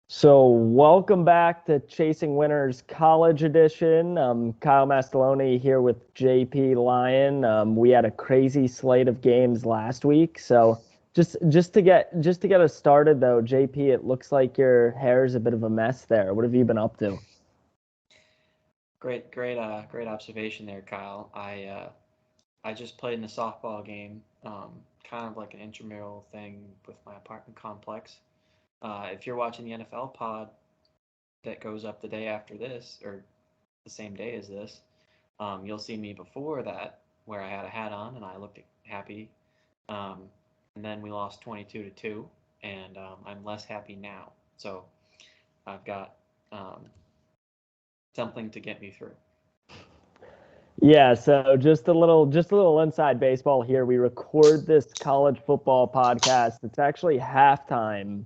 So, welcome back to Chasing Winners College Edition. Kyle Mastaloni here with JP Lyon. We had a crazy slate of games last week. So, just to get us started though, JP, it looks like your hair is a bit of a mess there. What have you been up to? Great observation there, Kyle. I just played in a softball game, kind of like an intramural thing with my apartment complex. If you're watching the NFL pod that goes up the day after this, or the same day as this, you'll see me before that where I had a hat on and I looked happy. Um, and then we lost 22-2, and I'm less happy now. So I've got um, something to get me through. Yeah, so just a little inside baseball here. We record this college football podcast. It's actually halftime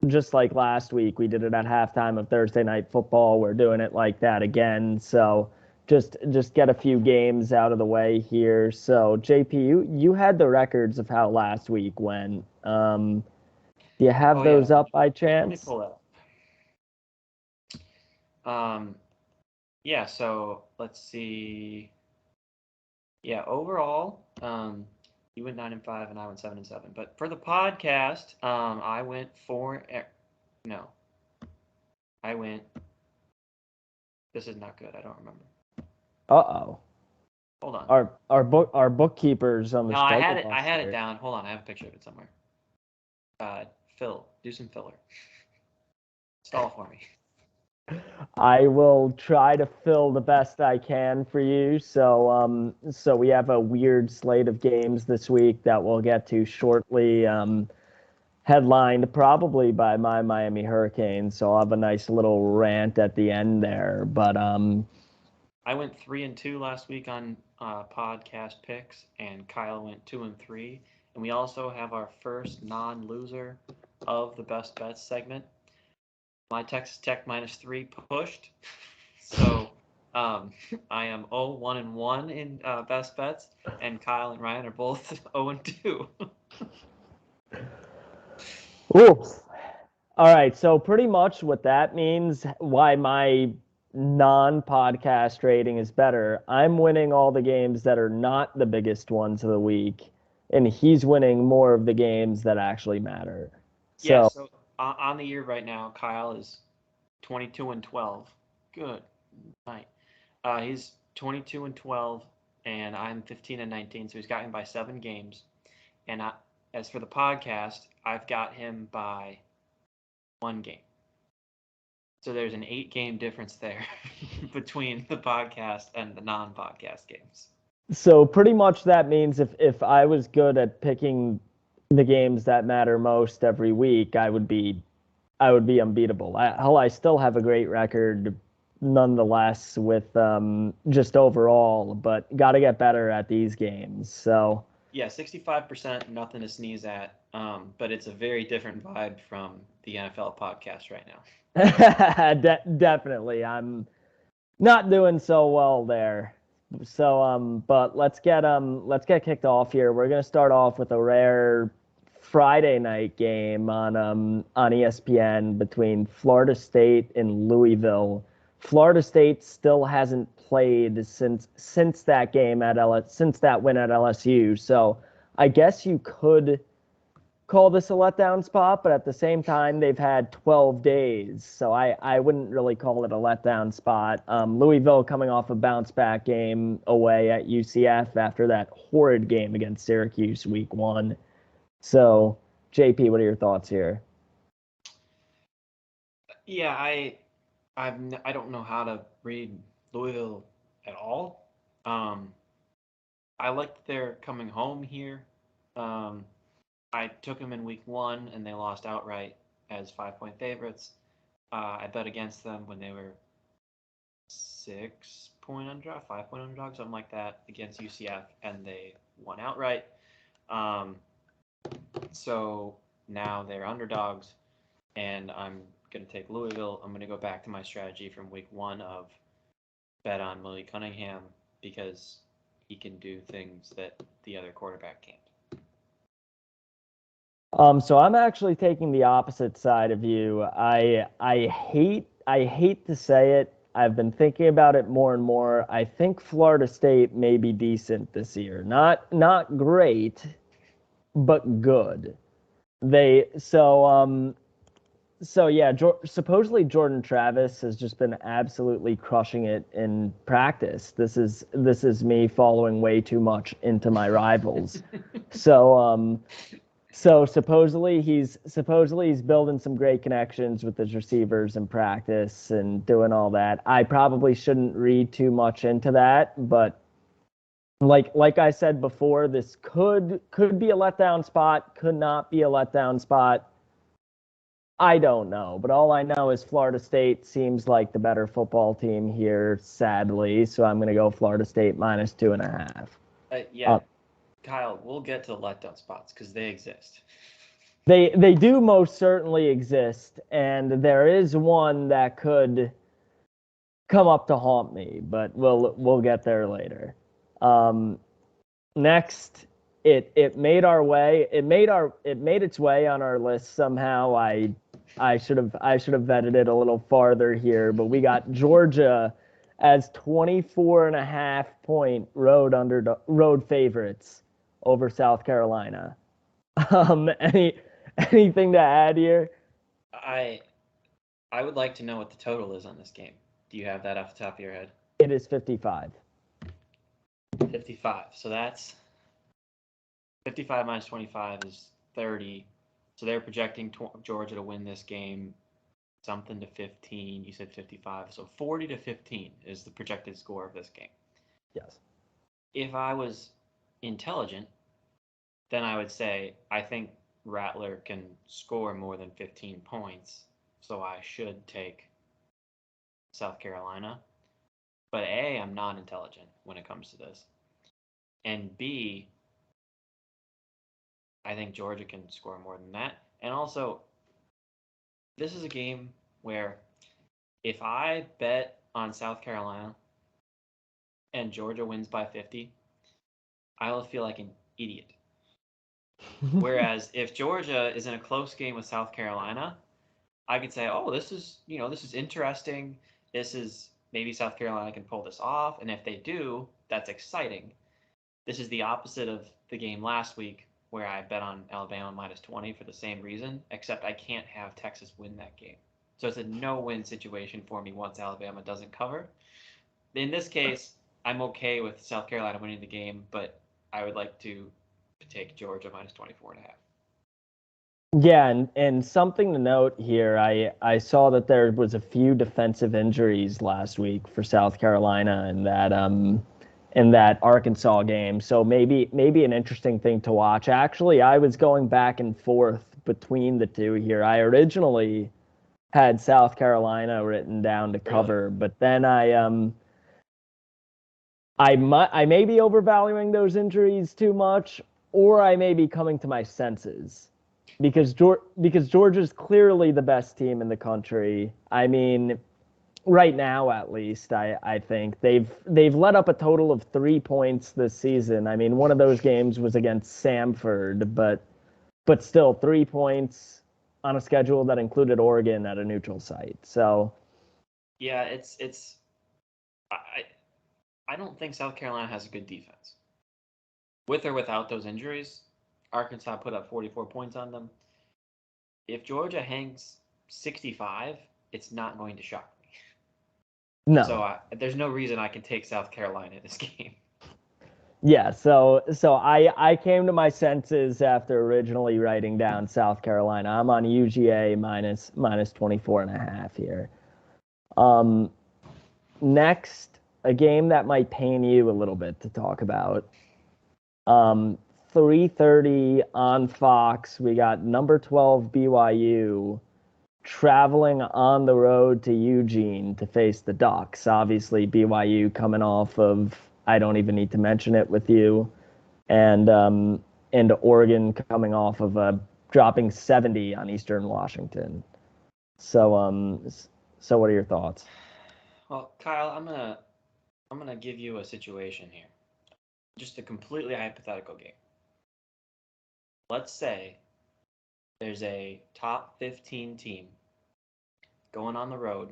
just like last week, we did it at halftime of Thursday night football. We're doing it like that again. So just get a few games out of the way here. So JP, you had the records of how last week went. Do you have Oh yeah, those up by let me chance? pull that up. Yeah, so let's see. Yeah, overall, you went 9-5 and I went 7-7. But for the podcast, I went no, I went. This is not good. I don't remember. Uh-oh. Hold on. Our bookkeepers on the No, I struggle had it. I bus had it here. down. Hold on. I have a picture of it somewhere. Do some filler. Stall for me. I will try to fill the best I can for you. So we have a weird slate of games this week that we'll get to shortly. Headlined probably by my Miami Hurricanes. So I'll have a nice little rant at the end there. But I went 3-2 last week on podcast picks, and Kyle went 2-3. And we also have our first non-loser of the best bets segment. My Texas Tech -3 pushed, so I am 0-1-1 in best bets, and Kyle and Ryan are both 0-2. oops. All right. So pretty much what that means, why my non-podcast rating is better. I'm winning all the games that are not the biggest ones of the week, and he's winning more of the games that actually matter. Yeah, So so on the year right now, Kyle is 22-12. Good night. He's 22-12, and I'm 15-19. So he's got him by 7 games. And as for the podcast, I've got him by 1 game. So there's an 8 game difference there between the podcast and the non-podcast games. So pretty much that means if I was good at picking the games that matter most every week, I would be unbeatable. I still have a great record nonetheless with just overall, but got to get better at these games. So Yeah, 65%, nothing to sneeze at. But it's a very different vibe from the NFL podcast right now. definitely, I'm not doing so well there. So but let's get kicked off here. We're gonna start off with a rare Friday night game on ESPN between Florida State and Louisville. Florida State still hasn't played since that game at since that win at LSU. So I guess you could call this a letdown spot, but at the same time, they've had 12 days. So I wouldn't really call it a letdown spot. Louisville coming off a bounce back game away at UCF after that horrid game against Syracuse week one. So, JP, what are your thoughts here? Yeah, I don't know how to read Louisville at all. Um, I like that they're coming home here. Um, I took them in week one and they lost outright as 5 point favorites. I bet against them when they were 6 point underdog, 5 point underdog, something like that against UCF, and they won outright. Um, so now they're underdogs, and I'm going to take Louisville. I'm going to go back to my strategy from week one of bet on Willie Cunningham because he can do things that the other quarterback can't. So I'm actually taking the opposite side of you. I hate to say it. I've been thinking about it more and more. I think Florida State may be decent this year. Not great, but good. They so yeah, supposedly Jordan Travis has just been absolutely crushing it in practice. This is me following way too much into my rivals. So so supposedly he's building some great connections with his receivers in practice and doing all that. I probably shouldn't read too much into that, but like I said before, this could be a letdown spot, could not be a letdown spot. I don't know, but all I know is Florida State seems like the better football team here, sadly. So I'm going to go Florida State minus 2.5. Yeah, Kyle, we'll get to the letdown spots because they exist. They do most certainly exist, and there is one that could come up to haunt me, but we'll get there later. Um, Next, it made our way. It made its way on our list somehow. I should have vetted it a little farther here, but we got Georgia as 24.5 point road favorites over South Carolina. Anything to add here? I I would like to know what the total is on this game. Do you have that off the top of your head? It is 55. 55. So that's 55 minus 25 is 30. So they're projecting Georgia to win this game something to 15. You said 55. So 40 to 15 is the projected score of this game. Yes. If I was intelligent, then I would say I think Rattler can score more than 15 points. So I should take South Carolina. But A, I'm not intelligent when it comes to this. And B, I think Georgia can score more than that. And also, this is a game where if I bet on South Carolina and Georgia wins by 50, I will feel like an idiot. Whereas if Georgia is in a close game with South Carolina, I could say, "Oh, this is interesting. This is maybe South Carolina can pull this off, and if they do, that's exciting." This is the opposite of the game last week where I bet on Alabama minus 20 for the same reason, except I can't have Texas win that game. So it's a no-win situation for me once Alabama doesn't cover. In this case, I'm okay with South Carolina winning the game, but I would like to take Georgia minus 24.5. Yeah, and something to note here, I saw that there was a few defensive injuries last week for South Carolina in that Arkansas game. So maybe an interesting thing to watch. Actually, I was going back and forth between the two here. I originally had South Carolina written down to Really? cover, but then I may be overvaluing those injuries too much, or I may be coming to my senses because Georgia's clearly the best team in the country. I mean, right now at least, I think they've let up a total of 3 points this season. I mean, one of those games was against Samford, but still 3 points on a schedule that included Oregon at a neutral site. So Yeah, it's I don't think South Carolina has a good defense. With or without those injuries, Arkansas put up 44 points on them. If Georgia hangs 65, it's not going to shock me. So no. there's no reason I can take South Carolina in this game. Yeah, so I came to my senses after originally writing down South Carolina. I'm on UGA minus 24.5 here. Um, Next, a game that might pain you a little bit to talk about. Um, 3:30 on Fox. We got number 12 BYU traveling on the road to Eugene to face the Ducks. Obviously, BYU coming off of, I don't even need to mention it with you, and Oregon coming off of dropping 70 on Eastern Washington. So so what are your thoughts? Well, Kyle, I'm gonna give you a situation here. Just a completely hypothetical game. Let's say There's a top 15 team going on the road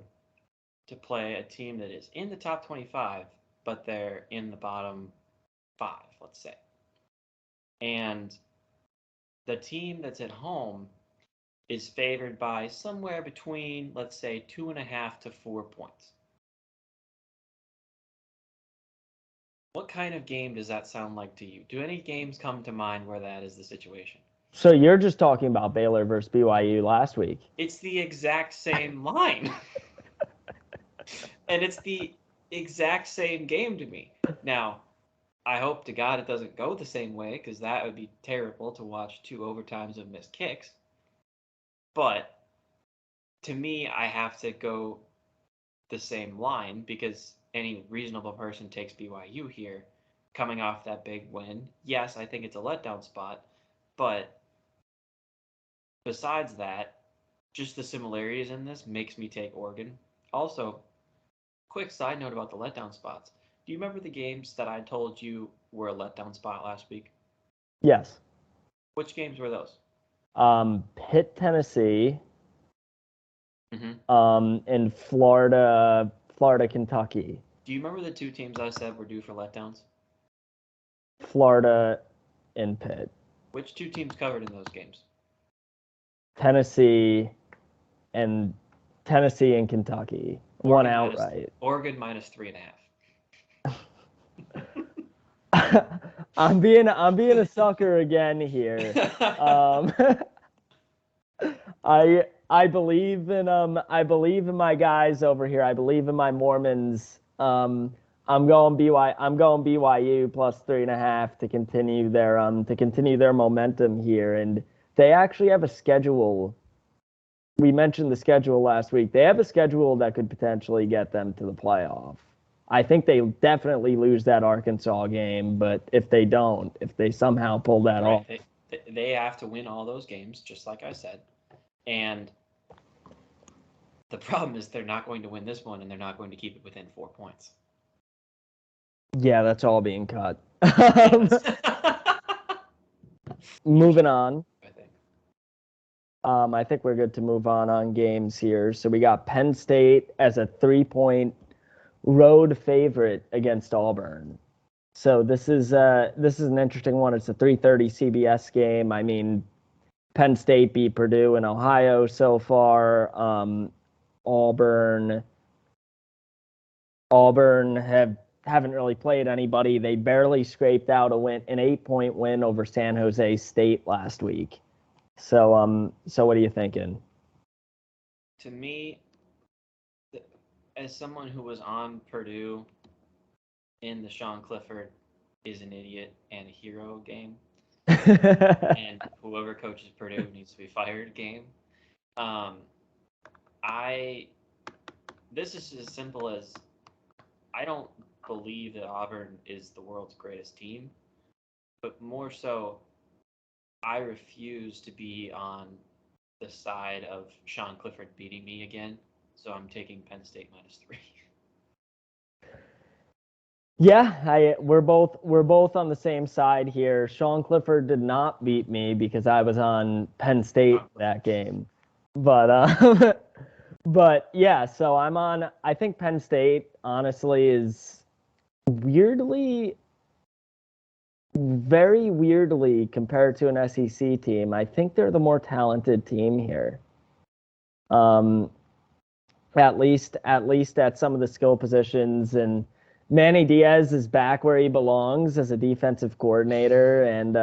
to play a team that is in the top 25, but they're in the bottom 5, let's say. And the team that's at home is favored by somewhere between, let's say, 2.5 to 4 points. What kind of game does that sound like to you? Do any games come to mind where that is the situation? So you're just talking about Baylor versus BYU last week. It's the exact same line. And it's the exact same game to me. Now, I hope to God it doesn't go the same way, because that would be terrible to watch 2 overtimes of missed kicks. But to me, I have to go the same line, because any reasonable person takes BYU here, coming off that big win. Yes, I think it's a letdown spot, but besides that, just the similarities in this makes me take Oregon. Also, quick side note about the letdown spots. Do you remember the games that I told you were a letdown spot last week? Yes. Which games were those? Pitt, Tennessee, Mm-hmm. and Florida, Kentucky. Do you remember the 2 teams I said were due for letdowns? Florida and Pitt. Which 2 teams covered in those games? Tennessee and Kentucky. One outright. Oregon minus 3.5. I'm being a sucker again here. I believe in my guys over here. I believe in my Mormons. I'm going BYU plus 3.5 to continue their momentum here. And they actually have a schedule. We mentioned the schedule last week. They have a schedule that could potentially get them to the playoff. I think they definitely lose that Arkansas game, but if they somehow pull that off, they have to win all those games, just like I said. And the problem is they're not going to win this one, and they're not going to keep it within 4 points. Yeah, that's all being cut. Yes. Moving on. I think. I think we're good to move on games here. So we got Penn State as a 3-point road favorite against Auburn. So this is an interesting one. It's a 3:30 CBS game. I mean, Penn State beat Purdue and Ohio so far. Auburn haven't really played anybody. They barely scraped out an 8-point win over San Jose State last week. So what are you thinking? To me, as someone who was on Purdue in the Sean Clifford is an idiot and a hero game, and whoever coaches Purdue needs to be fired game, this is as simple as I don't believe that Auburn is the world's greatest team, but more so, I refuse to be on the side of Sean Clifford beating me again, so I'm taking Penn State minus 3. Yeah, we're both on the same side here. Sean Clifford did not beat me because I was on Penn State that game, but but yeah. So I think Penn State honestly is very weirdly compared to an SEC team. I think they're the more talented team here. At least at some of the skill positions, and Manny Diaz is back where he belongs as a defensive coordinator, and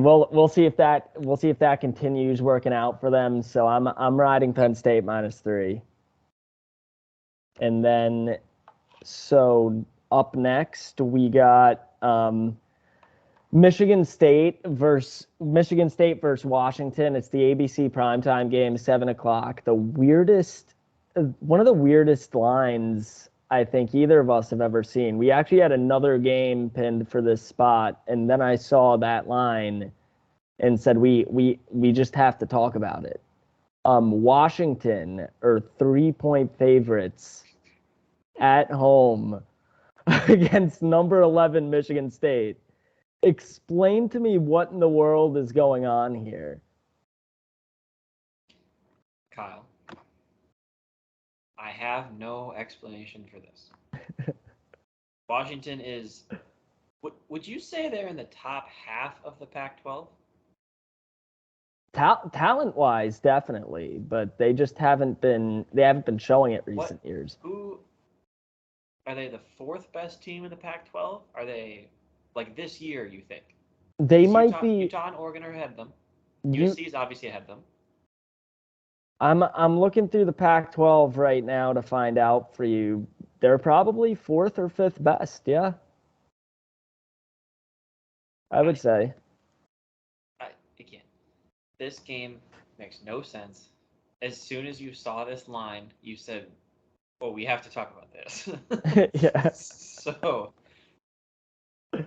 we'll see if that continues working out for them. So I'm riding Penn State minus 3. And then so up next we got Michigan State versus Washington. It's the ABC primetime game, 7:00. One of the weirdest lines I think either of us have ever seen. We actually had another game pinned for this spot, and then I saw that line and said we just have to talk about it. Washington are 3-point favorites at home against number 11 Michigan State. Explain to me what in the world is going on here. Kyle, I have no explanation for this. Washington is. Would you say they're in the top half of the Pac-12? Talent-wise, definitely, but they just haven't been showing it recent years. Who are they? The fourth best team in the Pac-12? Are they like this year? You think They might be. Utah and Oregon are ahead of them. USC is obviously ahead of them. I'm looking through the Pac-12 right now to find out for you. They're probably fourth or fifth best. Yeah, I would say. Again, this game makes no sense. As soon as you saw this line, you said, "Oh, we have to talk about this." Yeah. So,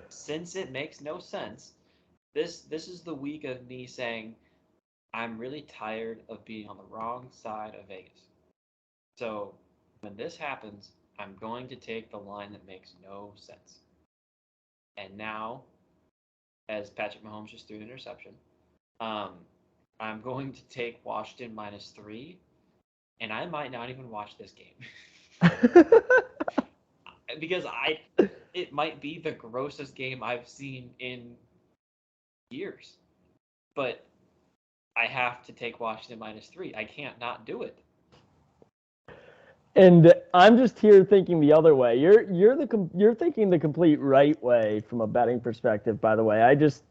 since it makes no sense, this is the week of me saying, I'm really tired of being on the wrong side of Vegas. So, when this happens, I'm going to take the line that makes no sense. And now, as Patrick Mahomes just threw an interception, I'm going to take Washington -3, and I might not even watch this game. Because it might be the grossest game I've seen in years. But I have to take Washington -3. I can't not do it. And I'm just here thinking the other way. You're thinking the complete right way from a betting perspective. By the way, I just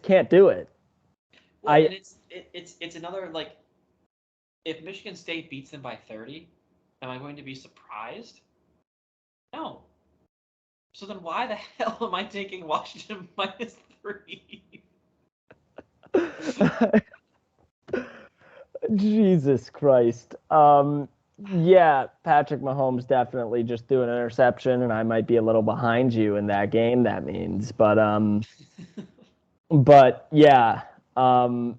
can't do it. Well, and it's another like, if Michigan State beats them by 30, am I going to be surprised? No. So then why the hell am I taking Washington -3? Jesus Christ. Yeah, Patrick Mahomes definitely just threw an interception, and I might be a little behind you in that game. That means, but yeah, I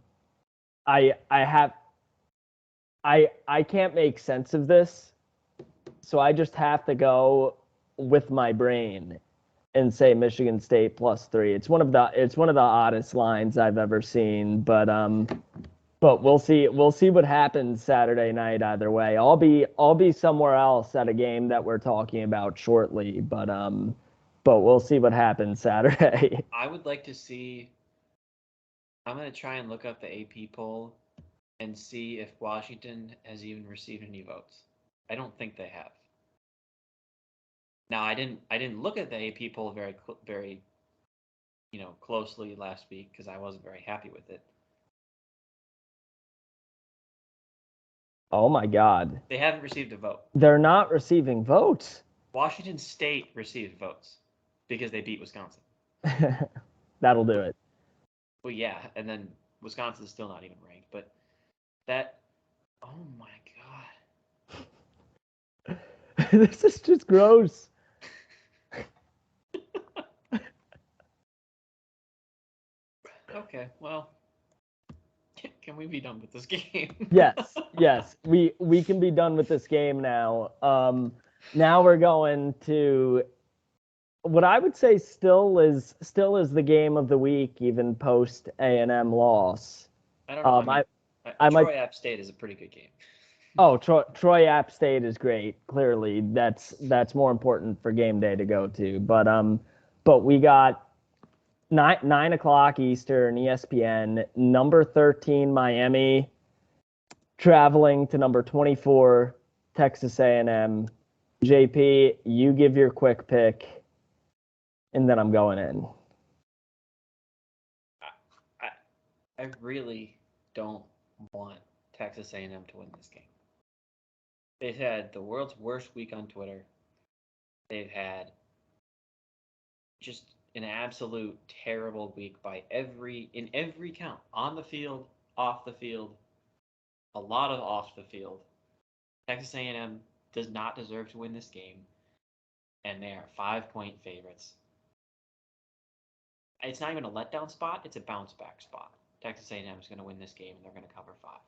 can't make sense of this, so I just have to go with my brain and say Michigan State +3. It's one of the oddest lines I've ever seen, but we'll see what happens Saturday night either way. I'll be somewhere else at a game that we're talking about shortly, but we'll see what happens Saturday. I would like to see. I'm going to try and look up the AP poll and see if Washington has even received any votes. I don't think they have. Now, I didn't look at the AP poll very closely last week because I wasn't very happy with it. Oh my God. They haven't received a vote. They're not receiving votes. Washington State received votes because they beat Wisconsin. That'll do it. Well, yeah, and then Wisconsin's still not even ranked, but that. Oh my God. This is just gross. Okay, well, can we be done with this game? Yes, we can be done with this game now. Now we're going to what I would say still is the game of the week, even post A&M loss. I don't know. Troy App State is a pretty good game. Oh, Troy App State is great. Clearly, that's more important for game day to go to. But we got 9 o'clock Eastern, ESPN, number 13 Miami, traveling to number 24 Texas A&M. JP, you give your quick pick, and then I'm going in. I really don't want Texas A&M to win this game. They've had the world's worst week on Twitter. They've had just an absolute terrible week in every count. On the field, off the field, a lot of off the field. Texas A&M does not deserve to win this game, and they are 5-point favorites. It's not even a letdown spot, it's a bounce back spot. Texas A&M is going to win this game, and they're going to cover 5.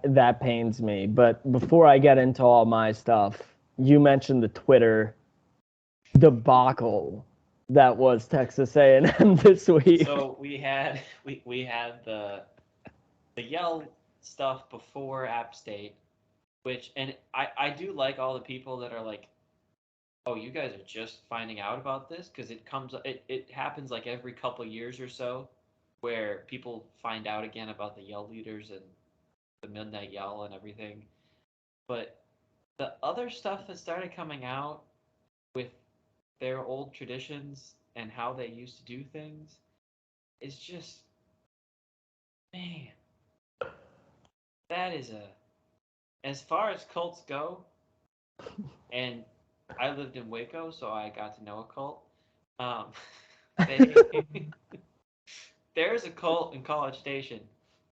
That pains me. But before I get into all my stuff, you mentioned the Twitter debacle that was Texas A&M this week. So we had the yell stuff before App State, and I do like all the people that are like, oh, you guys are just finding out about this because it happens like every couple years or so, where people find out again about the Yell leaders and the Midnight Yell and everything. But the other stuff that started coming out with their old traditions and how they used to do things is just, man, that is as far as cults go, and I lived in Waco, so I got to know a cult. Um, they there's a cult in College Station,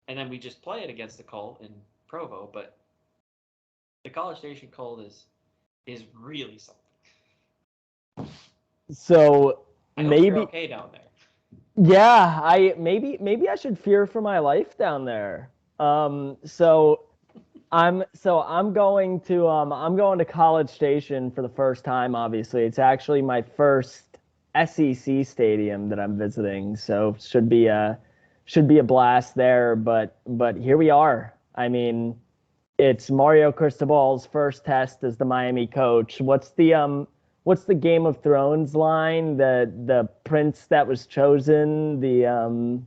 and then we just play it against the cult in Provo. But the College Station cult is really something. So I hope you're maybe, okay down there. yeah, maybe I should fear for my life down there. So I'm going to College Station for the first time. Obviously, it's actually my first SEC stadium that I'm visiting, so should be a blast there. But here we are. I mean, it's Mario Cristobal's first test as the Miami coach. What's the Game of Thrones line? The prince that was chosen,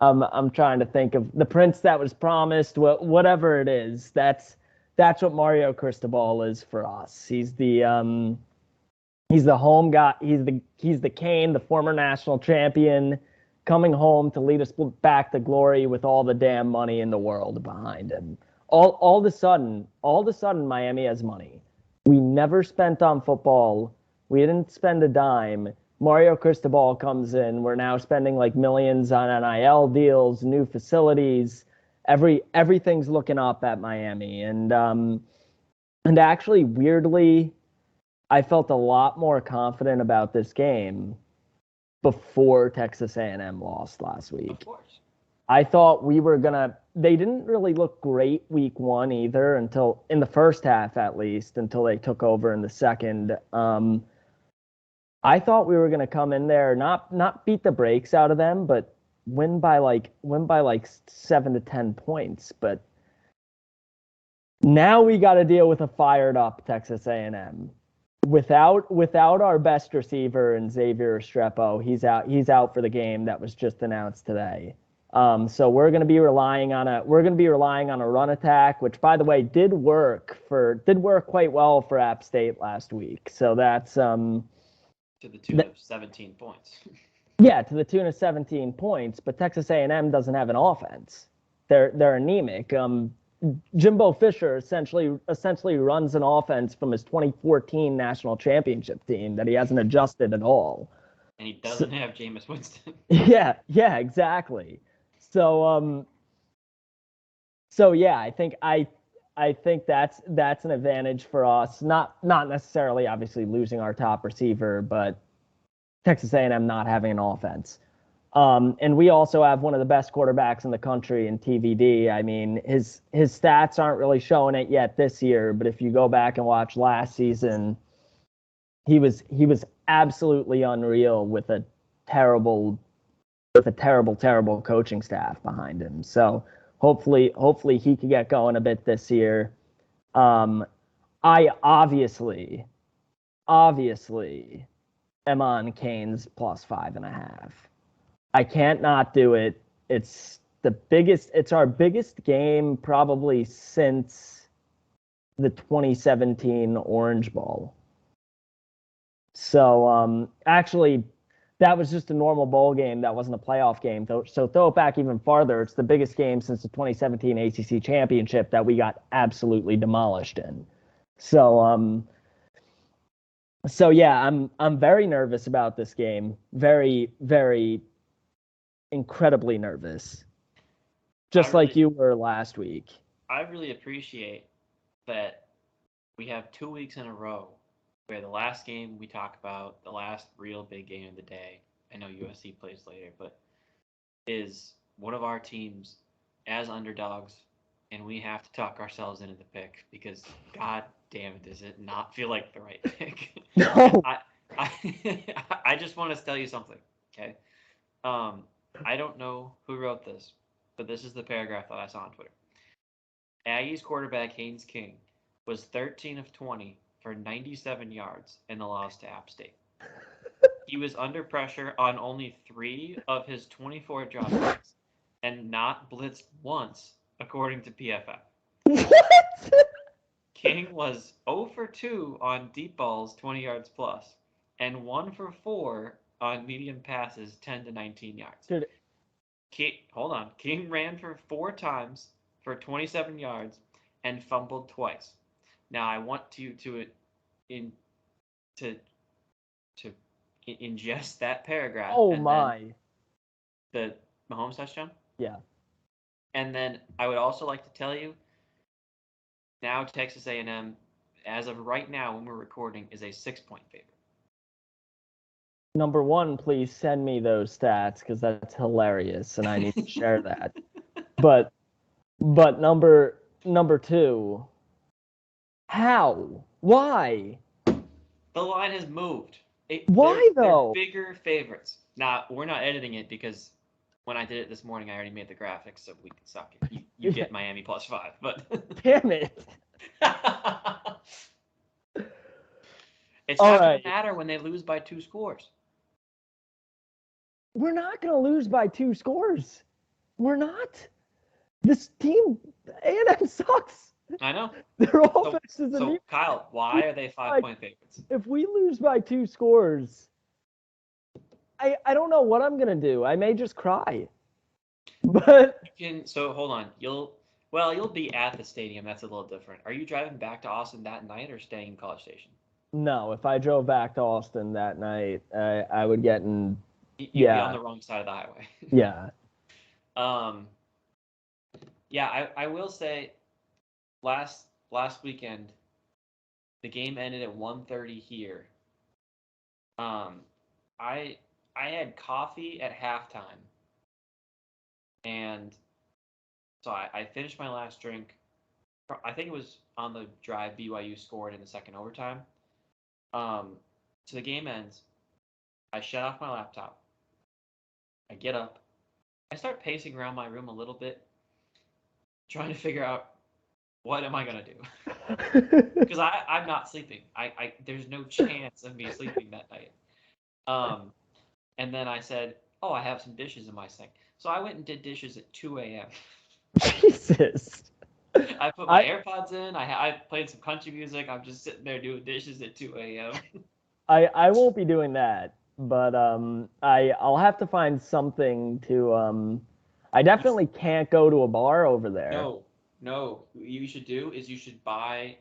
I'm trying to think of the prince that was promised. Whatever it is, that's what Mario Cristobal is for us. He's the home guy. He's the Kane, the former national champion, coming home to lead us back to glory with all the damn money in the world behind him. All of a sudden, Miami has money. We never spent on football. We didn't spend a dime. Mario Cristobal comes in. We're now spending like millions on NIL deals, new facilities. Everything's looking up at Miami, and actually, weirdly, I felt a lot more confident about this game before Texas A&M lost last Of week. course. I thought we were gonna. They didn't really look great week one either until in the first half, at least, until they took over in the second. I thought we were gonna come in there, not beat the brakes out of them, but win by like 7 to 10 points. But now we got to deal with a fired up Texas A&M. Without our best receiver and Xavier Restrepo, he's out for the game that was just announced today. So we're going to be relying on a run attack, which by the way did work quite well for App State last week. So that's To the tune of 17 points. yeah, to the tune of 17 points. But Texas A&M doesn't have an offense. They're anemic. Jimbo Fisher essentially runs an offense from his 2014 national championship team that he hasn't adjusted at all. And he doesn't have Jameis Winston. Yeah, exactly. So yeah, I think that's an advantage for us. Not necessarily obviously losing our top receiver, but Texas A&M not having an offense. And we also have one of the best quarterbacks in the country in TVD. I mean, his stats aren't really showing it yet this year, but if you go back and watch last season, he was absolutely unreal with a terrible coaching staff behind him. So hopefully he could get going a bit this year. I obviously am on Canes plus 5.5. I can't not do it. It's our biggest game probably since the 2017 Orange Bowl. So actually, that was just a normal bowl game. That wasn't a playoff game. So throw it back even farther. It's the biggest game since the 2017 ACC championship that we got absolutely demolished in. So yeah, I'm very nervous about this game. Very, very incredibly nervous. Just like you were last week. I really appreciate that we have 2 weeks in a row where the last game we talk about, the last real big game of the day, I know USC plays later, but is one of our teams as underdogs, and we have to talk ourselves into the pick because god damn it, does it not feel like the right pick? No. I just want to tell you something, okay? I don't know who wrote this, but this is the paragraph that I saw on Twitter. Aggies quarterback Haynes King was 13 of 20 for 97 yards in the loss to App State. He was under pressure on only 3 of his 24 dropbacks and not blitzed once, according to PFF. What? King was 0 for 2 on deep balls 20 yards plus and 1 for 4 on medium passes 10 to 19 yards. Dude. Hold on. King ran for 4 times for 27 yards and fumbled twice. Now I want you to ingest that paragraph. Oh and my. Then the Mahomes touchdown. Yeah. And then I would also like to tell you, now Texas A&M, as of right now when we're recording, is a 6-point favorite. Number one, please send me those stats because that's hilarious and I need to share that. But number two, how? Why? The line has moved. Why though? They're bigger favorites. Now we're not editing it because when I did it this morning, I already made the graphics, so we can suck it. You get Miami +5, but damn it. It's not going to matter when they lose by 2 scores. We're not going to lose by 2 scores. We're not. This team, A&M sucks. I know. Their offense is so Kyle, why are they 5-point favorites? If we lose by 2 scores, I don't know what I'm going to do. I may just cry. But so hold on. You'll be at the stadium. That's a little different. Are you driving back to Austin that night or staying in College Station? No, if I drove back to Austin that night, I would get in. You'd be on the wrong side of the highway. Yeah. Yeah, I will say, last weekend, the game ended at 1:30 here. I had coffee at halftime, and so I finished my last drink. I think it was on the drive BYU scored in the second overtime. So the game ends. I shut off my laptop. I get up. I start pacing around my room a little bit, trying to figure out what am I gonna do, because I'm not sleeping. There's no chance of me sleeping that night. And then I said, oh, I have some dishes in my sink, so I went and did dishes at 2 a.m. Jesus. I put my AirPods in. I played some country music. I'm just sitting there doing dishes at 2 a.m. I won't be doing that, but I'll have to find something to I definitely can't go to a bar over there. No. What you should do is you should buy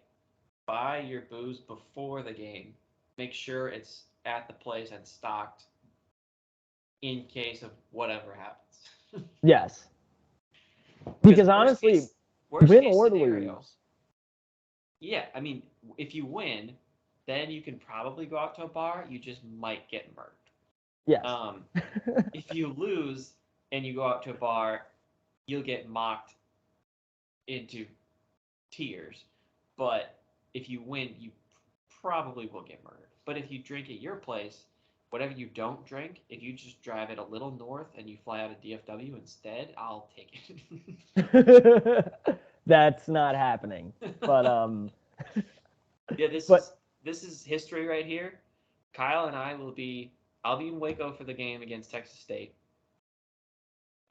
your booze before the game. Make sure it's at the place and stocked in case of whatever happens. Yes. Because honestly, win or lose. Yeah, I mean, if you win, then you can probably go out to a bar. You just might get murdered. Yes. If you lose and you go out to a bar, you'll get mocked into tears. But if you win, you probably will get murdered. But if you drink at your place, whatever you don't drink, if you just drive it a little north and you fly out of DFW instead, I'll take it. That's not happening. But yeah, this is history right here. Kyle and I'll be in Waco for the game against Texas State.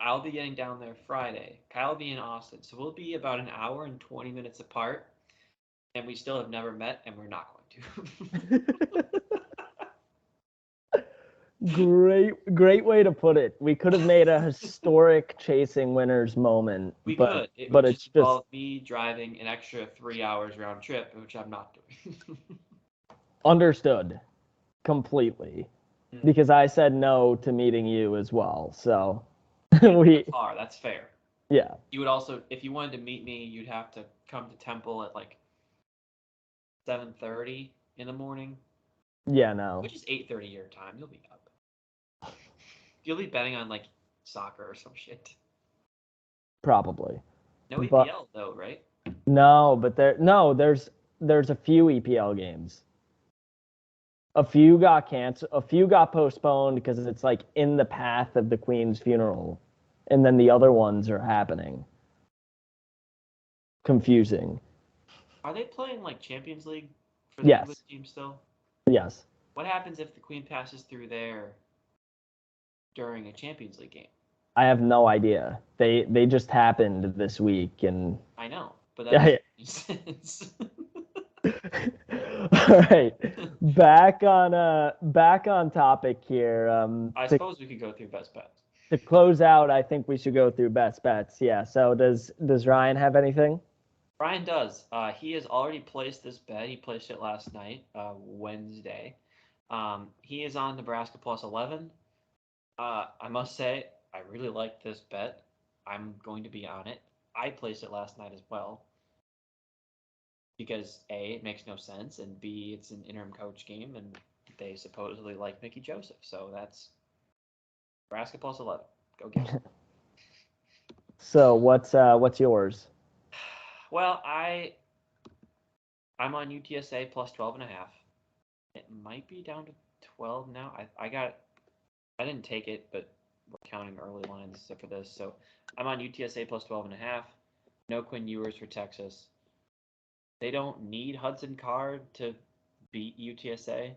I'll be getting down there Friday. Kyle will be in Austin. So we'll be about an hour and 20 minutes apart. And we still have never met, and we're not going to. Great way to put it. We could have made a historic chasing winners moment. We could. But it's just involve me driving an extra 3 hours round trip, which I'm not doing. Understood. Completely. Mm-hmm. Because I said no to meeting you as well. So that's fair. Yeah. You would also, if you wanted to meet me, you'd have to come to Temple at like 7:30 in the morning. Yeah, no. Which is 8:30 your time. You'll be up. You'll be betting on like soccer or some shit. Probably. No EPL though, right? No, but there's a few EPL games. A few got canceled. A few got postponed because it's like in the path of the Queen's funeral, and then the other ones are happening. confusing. Are they playing like Champions League for the English Yes. team still? Yes. What happens if the Queen passes through there during a Champions League game? I have no idea. They just happened this week, and I know, but that yeah. doesn't make sense. All right, back on topic here. I suppose we could go through best bets. To close out, I think we should go through best bets. Yeah. So does Ryan have anything? Ryan does. He has already placed this bet. He placed it last night, Wednesday. He is on Nebraska plus 11. I must say, I really like this bet. I'm going to be on it. I placed it last night as well because A, it makes no sense, and B, it's an interim coach game, and they supposedly like Mickey Joseph. So that's Nebraska plus 11. Go get it. So what's yours? Well, I'm on UTSA plus 12 and a half. It might be down to 12 now. I didn't take it, but we're counting early lines for this. So I'm on UTSA plus 12 and a half. No Quinn Ewers for Texas. They don't need Hudson Card to beat UTSA,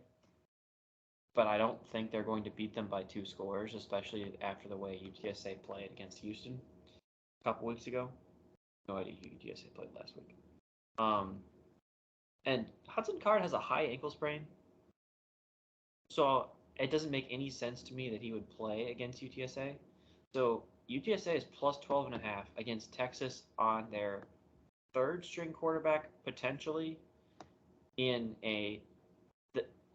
but I don't think they're going to beat them by 2 scores, especially after the way UTSA played against Houston a couple weeks ago. No idea who UTSA played last week. And Hudson Card has a high ankle sprain, so it doesn't make any sense to me that he would play against UTSA. So UTSA is plus 12 and a half against Texas on their third string quarterback, potentially in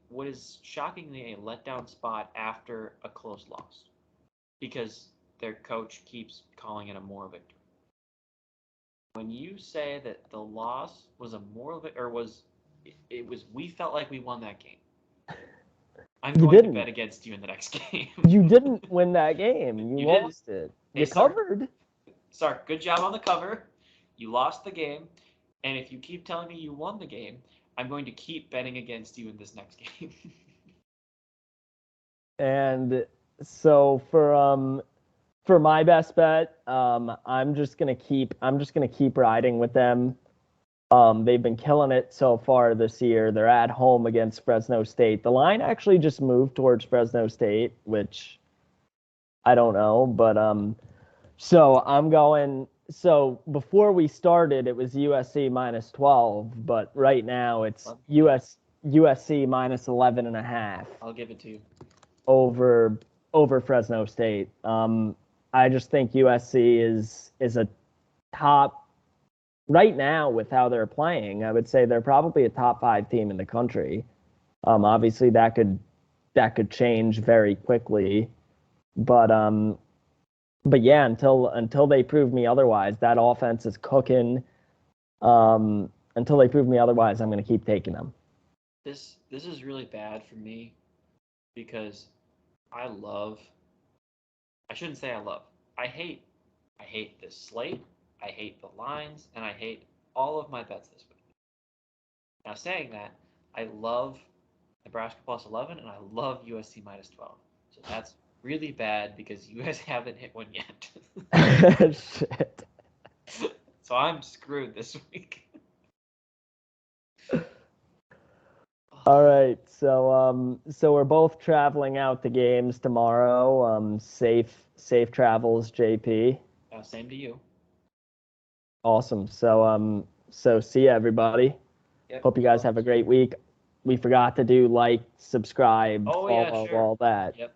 what is shockingly a letdown spot after a close loss, because their coach keeps calling it a moral victory. When you say that the loss was a moral victory, or we felt like we won that game, I'm going to bet against you in the next game. You didn't win that game. You lost it. Hey, You covered. Sorry, good job on the cover. You lost the game, and if you keep telling me you won the game, I'm going to keep betting against you in this next game. And so for my best bet, I'm just gonna keep riding with them. They've been killing it so far this year. They're at home against Fresno State. The line actually just moved towards Fresno State, which I don't know, but so I'm going. So before we started, it was USC minus 12, but right now it's USC minus 11 and a half. I'll give it to you. Over Fresno State. I just think USC is a top right now with how they're playing. I would say they're probably a top 5 team in the country. Obviously that could change very quickly, but yeah, until they prove me otherwise, that offense is cooking. Until they prove me otherwise, I'm going to keep taking them. This is really bad for me because I shouldn't say I love. I hate this slate. I hate the lines, and I hate all of my bets this week. Now, saying that, I love Nebraska plus 11, and I love USC minus 12. So that's really bad because you guys haven't hit one yet. Shit. So I'm screwed this week. All right, so we're both traveling out to games tomorrow. Safe travels, JP. Same to you. Awesome. So see ya, everybody. Yep. Hope you guys have a great week. We forgot to do like, subscribe, follow, sure. all that. Yep.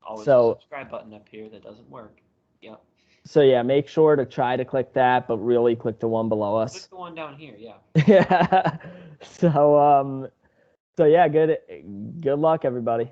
Always a subscribe button up here that doesn't work. Yep. So yeah, make sure to try to click that, but really click the one below us. Click the one down here, yeah. Yeah. So yeah, good luck, everybody.